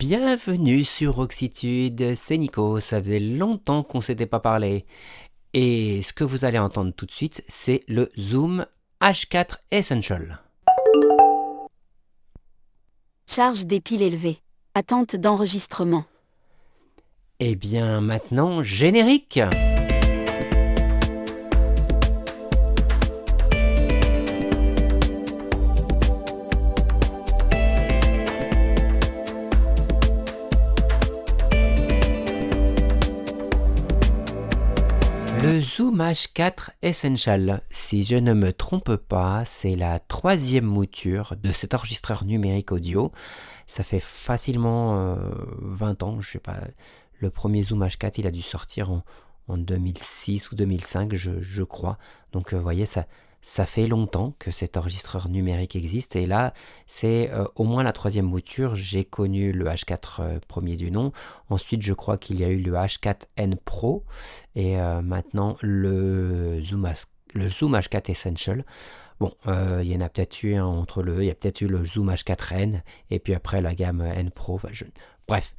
Bienvenue sur Oxitude, c'est Nico, ça faisait longtemps qu'on s'était pas parlé. Et ce que vous allez entendre tout de suite, c'est le Zoom H4 Essential. Charge des piles élevée. Attente d'enregistrement. Et bien maintenant, générique. Le Zoom H4 Essential, si je ne me trompe pas, c'est la troisième mouture de cet enregistreur numérique audio. Ça fait facilement 20 ans, je sais pas, le premier Zoom H4 il a dû sortir en 2006 ou 2005 je crois. Donc vous voyez, ça fait longtemps que cet enregistreur numérique existe et là c'est au moins la troisième mouture. J'ai connu le H4 premier du nom, ensuite je crois qu'il y a eu le H4N Pro et maintenant le Zoom H4 Essential. Bon, il y en a peut-être eu un entre il y a peut-être eu le Zoom H4N et puis après la gamme N Pro. Bref,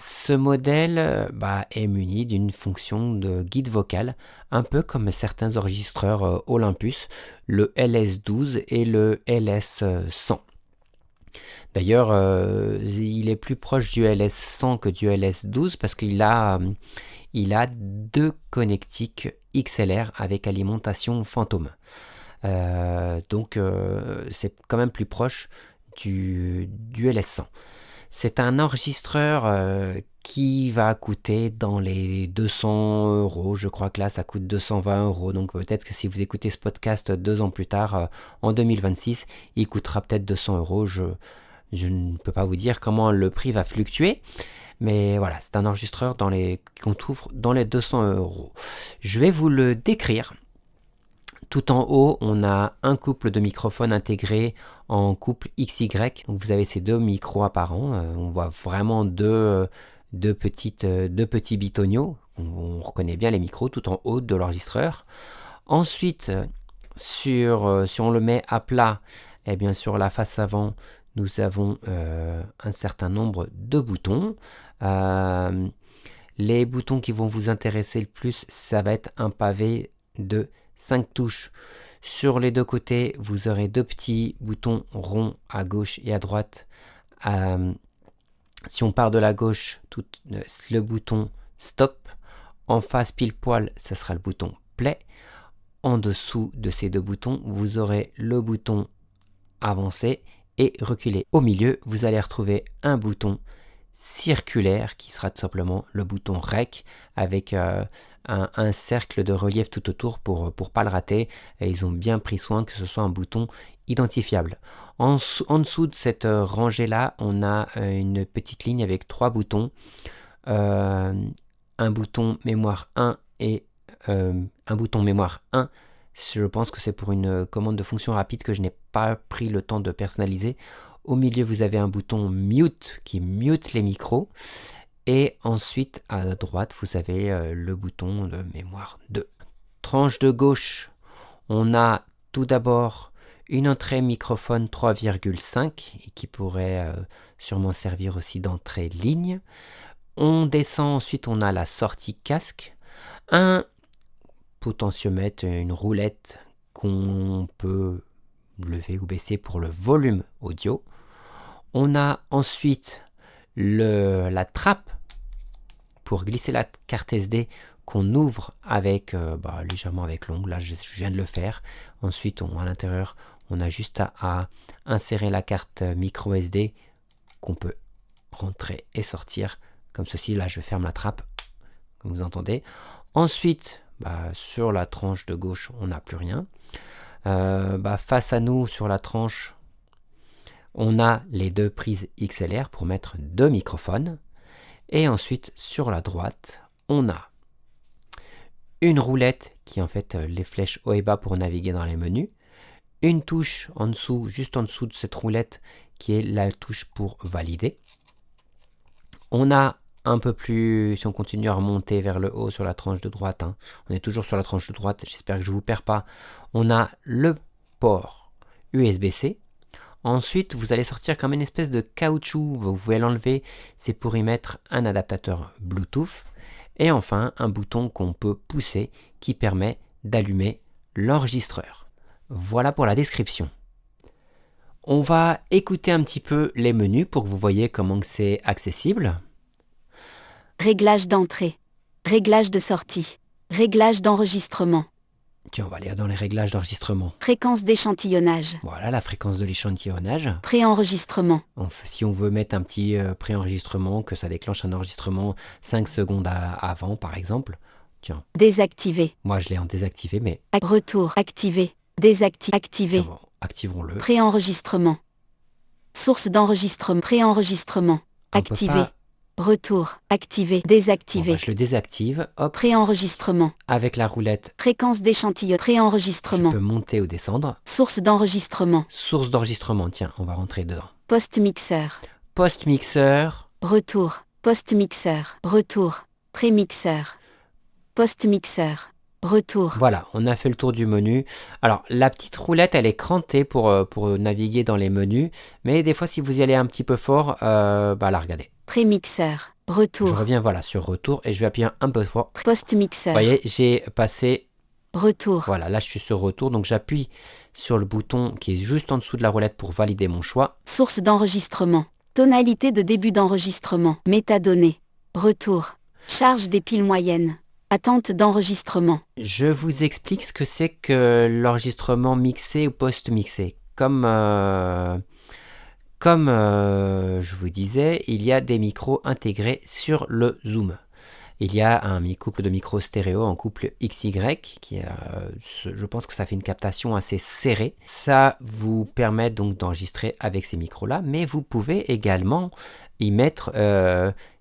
ce modèle est muni d'une fonction de guide vocal, un peu comme certains enregistreurs Olympus, le LS12 et le LS100. D'ailleurs, il est plus proche du LS100 que du LS12 parce qu'il a deux connectiques XLR avec alimentation fantôme. Donc c'est quand même plus proche du LS100. C'est un enregistreur qui va coûter dans les 200 €. Je crois que là ça coûte 220 €. Donc peut-être que si vous écoutez ce podcast 2 ans plus tard, en 2026, il coûtera peut-être 200 €. Je ne peux pas vous dire comment le prix va fluctuer. Mais voilà, c'est un enregistreur qu'on trouve dans les 200 €. Je vais vous le décrire. Tout en haut, on a un couple de microphones intégrés en couple XY. Donc vous avez ces deux micros apparents. On voit vraiment deux petits bitoniaux. On reconnaît bien les micros tout en haut de l'enregistreur. Ensuite, si on le met à plat, eh bien sur la face avant, nous avons un certain nombre de boutons. Les boutons qui vont vous intéresser le plus, ça va être un pavé de 5 touches. Sur les deux côtés, vous aurez deux petits boutons ronds à gauche et à droite. Si on part de la gauche, le bouton stop. En face pile poil, ça sera le bouton play. En dessous de ces deux boutons, vous aurez le bouton avancer et reculer. Au milieu, vous allez retrouver un bouton circulaire qui sera tout simplement le bouton REC avec un cercle de relief tout autour pour pas le rater. Et ils ont bien pris soin que ce soit un bouton identifiable. En dessous de cette rangée-là, on a une petite ligne avec trois boutons. Un bouton mémoire 1 et un bouton mémoire 1. Je pense que c'est pour une commande de fonction rapide que je n'ai pas pris le temps de personnaliser. Au milieu, vous avez un bouton mute qui mute les micros. Et ensuite, à droite, vous avez le bouton de mémoire 2. Tranche de gauche, on a tout d'abord une entrée microphone 3,5 et qui pourrait sûrement servir aussi d'entrée ligne. On descend, ensuite on a la sortie casque, un potentiomètre, une roulette qu'on peut lever ou baisser pour le volume audio. On a ensuite la trappe pour glisser la carte SD qu'on ouvre avec légèrement avec l'ongle. Là je viens de le faire. Ensuite à l'intérieur on a juste à insérer la carte micro SD qu'on peut rentrer et sortir comme ceci. Là je ferme la trappe comme vous entendez. Ensuite sur la tranche de gauche on n'a plus rien. Face à nous sur la tranche on a les deux prises XLR pour mettre deux microphones. Et ensuite sur la droite on a une roulette qui est en fait les flèches haut et bas pour naviguer dans les menus. Une touche en dessous, juste en dessous de cette roulette qui est la touche pour valider. On a un peu plus, si on continue à remonter vers le haut sur la tranche de droite, on est toujours sur la tranche de droite, j'espère que je ne vous perds pas. On a le port USB-C. Ensuite, vous allez sortir comme une espèce de caoutchouc. Vous pouvez l'enlever. C'est pour y mettre un adaptateur Bluetooth. Et enfin, un bouton qu'on peut pousser qui permet d'allumer l'enregistreur. Voilà pour la description. On va écouter un petit peu les menus pour que vous voyez comment c'est accessible. Réglage d'entrée. Réglage de sortie. Réglage d'enregistrement. Tiens, on va lire dans les réglages d'enregistrement. Fréquence d'échantillonnage. Voilà la fréquence de l'échantillonnage. Préenregistrement. Si on veut mettre un petit préenregistrement, que ça déclenche un enregistrement 5 secondes avant, par exemple. Tiens, Désactiver. moi je l'ai en désactivé, mais Retour. Activer. Activer. tiens, bon, activons-le. Préenregistrement. Source d'enregistrement. Préenregistrement. On peut Activer. pas- Retour. Activer. Bon, Désactiver. bah, je le désactive. Hop, Préenregistrement. avec la roulette, Fréquence d'échantillon. je Préenregistrement. peux monter ou descendre. Source d'enregistrement. Source d'enregistrement, tiens, on va rentrer dedans. Post-mixeur. Post-mixeur, Retour. Post-mixeur. Retour. Pré-mixeur. Post-mixeur. Retour. voilà, on a fait le tour du menu. Alors, la petite roulette, elle est crantée pour naviguer dans les menus, mais des fois, si vous y allez un petit peu fort, bah là, regardez. Pré-mixeur. Je Retour. reviens, voilà, sur retour, et je vais appuyer un peu fort. Vous Post-mixeur. voyez, j'ai passé, Retour. voilà, là, je suis sur retour, donc j'appuie sur le bouton qui est juste en dessous de la roulette pour valider mon choix. Source d'enregistrement. Tonalité de début d'enregistrement. Métadonnées. Retour. Charge des piles moyennes. Attente d'enregistrement. Je vous explique ce que c'est que l'enregistrement mixé ou post-mixé. Comme je vous disais, il y a des micros intégrés sur le Zoom. Il y a un couple de micros stéréo en couple XY qui, je pense que ça fait une captation assez serrée. Ça vous permet donc d'enregistrer avec ces micros-là, mais vous pouvez également y mettre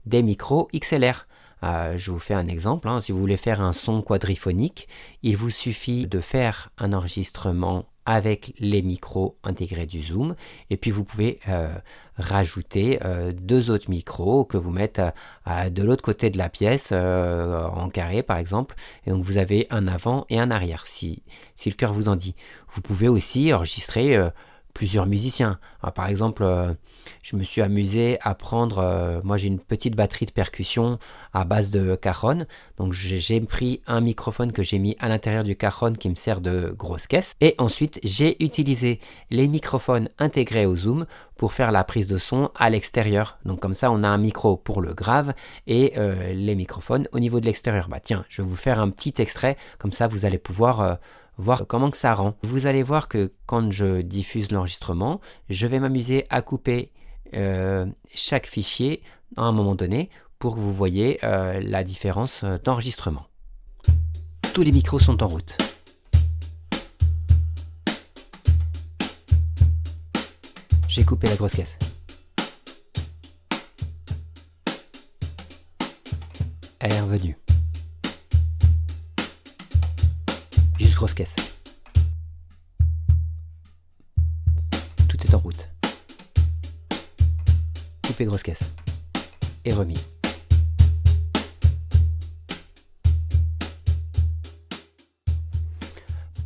des micros XLR. Je vous fais un exemple, hein. Si vous voulez faire un son quadriphonique, il vous suffit de faire un enregistrement avec les micros intégrés du Zoom, et puis vous pouvez rajouter deux autres micros que vous mettez de l'autre côté de la pièce, en carré par exemple, et donc vous avez un avant et un arrière, si le cœur vous en dit. Vous pouvez aussi enregistrer plusieurs musiciens. Alors, par exemple, je me suis amusé à prendre, moi j'ai une petite batterie de percussion à base de cajon, donc j'ai pris un microphone que j'ai mis à l'intérieur du cajon qui me sert de grosse caisse, et ensuite j'ai utilisé les microphones intégrés au Zoom pour faire la prise de son à l'extérieur. Donc comme ça on a un micro pour le grave et les microphones au niveau de l'extérieur. Bah tiens, je vais vous faire un petit extrait, comme ça vous allez pouvoir voir comment que ça rend. Vous allez voir que quand je diffuse l'enregistrement, je vais m'amuser à couper chaque fichier à un moment donné pour que vous voyez la différence d'enregistrement. Tous les micros sont en route. J'ai coupé la grosse caisse. Elle est revenue. Juste grosse caisse. Tout est en route. Coupé grosse caisse. Et remis.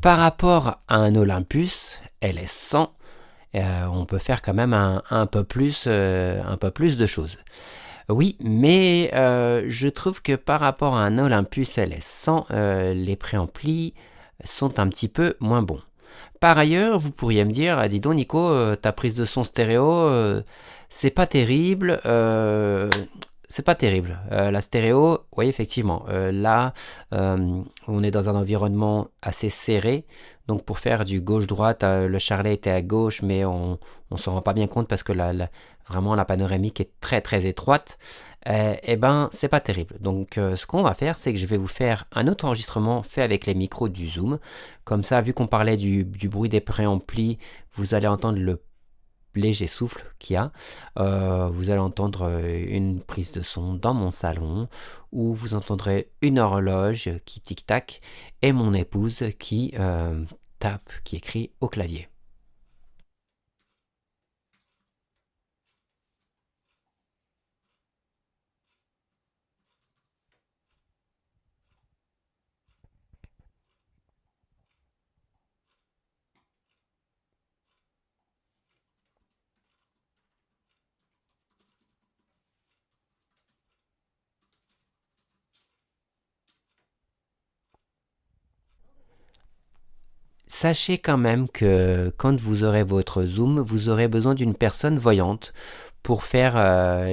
Par rapport à un Olympus LS100, on peut faire quand même un peu plus de choses. Oui, mais je trouve que par rapport à un Olympus LS100, les préamplis sont un petit peu moins bons. Par ailleurs, vous pourriez me dire, dis donc Nico, ta prise de son stéréo, c'est pas terrible. C'est pas terrible. La stéréo, oui, effectivement. Là, on est dans un environnement assez serré. Donc, pour faire du gauche-droite, le charlet était à gauche, mais on s'en rend pas bien compte parce que vraiment la panoramique est très très étroite. Eh ben, c'est pas terrible. Donc, ce qu'on va faire, c'est que je vais vous faire un autre enregistrement fait avec les micros du Zoom. Comme ça, vu qu'on parlait du bruit des préamplis, vous allez entendre le léger souffle qu'il y a. Vous allez entendre une prise de son dans mon salon où vous entendrez une horloge qui tic-tac et mon épouse qui tape, qui écrit au clavier. sachez quand même que quand vous aurez votre zoom, vous aurez besoin d'une personne voyante pour faire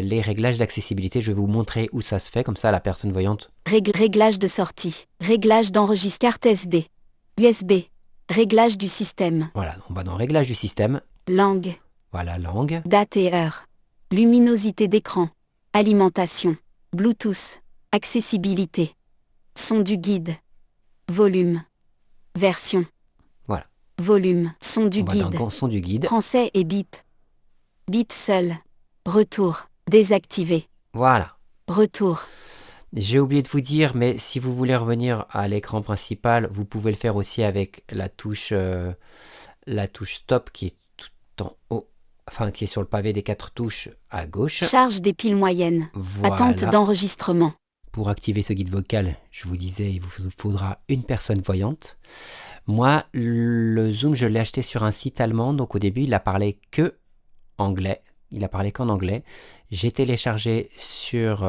les réglages d'accessibilité. Je vais vous montrer où ça se fait, comme ça la personne voyante. Réglage de sortie. Réglage d'enregistrement. Carte SD. USB. Réglage du système. Voilà, on va dans réglage du système. Langue. Voilà, langue. Date et heure. Luminosité d'écran. Alimentation. Bluetooth. Accessibilité. Son du guide. Volume. Version. Voilà. Volume. Son du On va guide. dans son du guide. Français et bip. Bip seul. Retour. Désactivé. Voilà. Retour. J'ai oublié de vous dire, mais si vous voulez revenir à l'écran principal, vous pouvez le faire aussi avec la touche stop qui est tout en haut, enfin qui est sur le pavé des 4 touches à gauche. Charge des piles moyennes. Voilà. Attente d'enregistrement. Pour activer ce guide vocal, je vous disais, il vous faudra une personne voyante. Moi, le Zoom, je l'ai acheté sur un site allemand, donc au début, il a parlé que anglais. Il a parlé qu'en anglais. J'ai téléchargé sur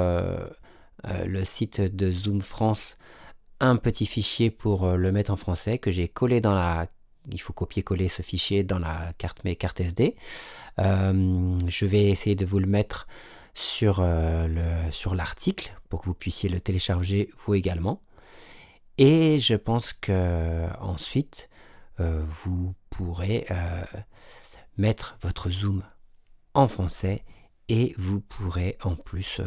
le site de Zoom France un petit fichier pour le mettre en français que j'ai collé dans la... Il faut copier-coller ce fichier dans mes cartes SD. Je vais essayer de vous le mettre sur l'article pour que vous puissiez le télécharger vous également. Et je pense que ensuite vous pourrez mettre votre Zoom en français et vous pourrez en plus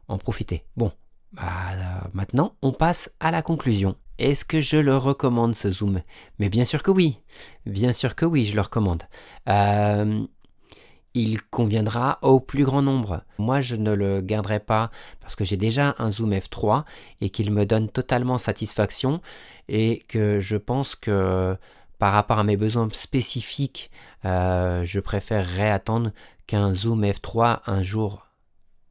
en profiter. Bon, maintenant on passe à la conclusion. Est-ce que je le recommande ce Zoom? Mais bien sûr que oui, je le recommande. Il conviendra au plus grand nombre. Moi, je ne le garderai pas parce que j'ai déjà un Zoom F3 et qu'il me donne totalement satisfaction et que je pense que par rapport à mes besoins spécifiques, je préférerais attendre qu'un Zoom F3 un jour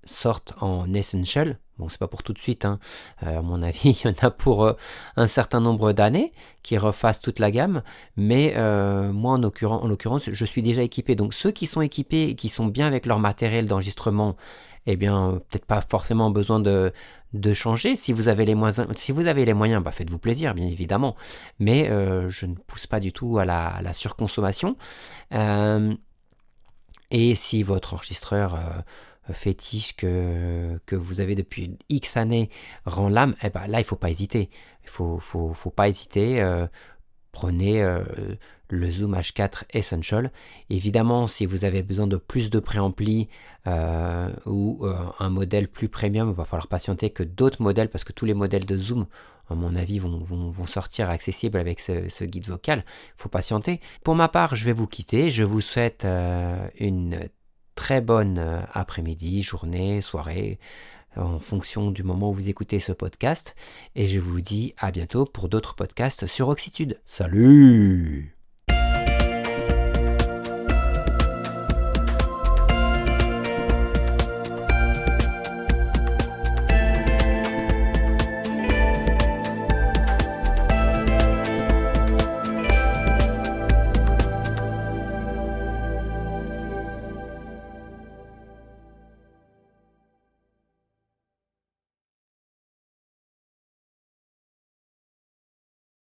sorte en Essential. Bon, c'est pas pour tout de suite, hein. À mon avis, il y en a pour un certain nombre d'années qui refassent toute la gamme, mais moi, en l'occurrence, je suis déjà équipé. Donc, ceux qui sont équipés et qui sont bien avec leur matériel d'enregistrement, eh bien, peut-être pas forcément besoin de changer. Si vous avez les moyens, faites-vous plaisir, bien évidemment. Mais je ne pousse pas du tout à la surconsommation. Et si votre enregistreur fétiche que vous avez depuis X années rend l'âme, eh ben là, il ne faut pas hésiter. Il faut pas hésiter. Prenez le Zoom H4 Essential. Évidemment, si vous avez besoin de plus de préampli ou un modèle plus premium, il va falloir patienter que d'autres modèles, parce que tous les modèles de Zoom, à mon avis, vont sortir accessibles avec ce guide vocal. Il faut patienter. Pour ma part, je vais vous quitter. Je vous souhaite une très bonne après-midi, journée, soirée, en fonction du moment où vous écoutez ce podcast. Et je vous dis à bientôt pour d'autres podcasts sur Oxitude. Salut!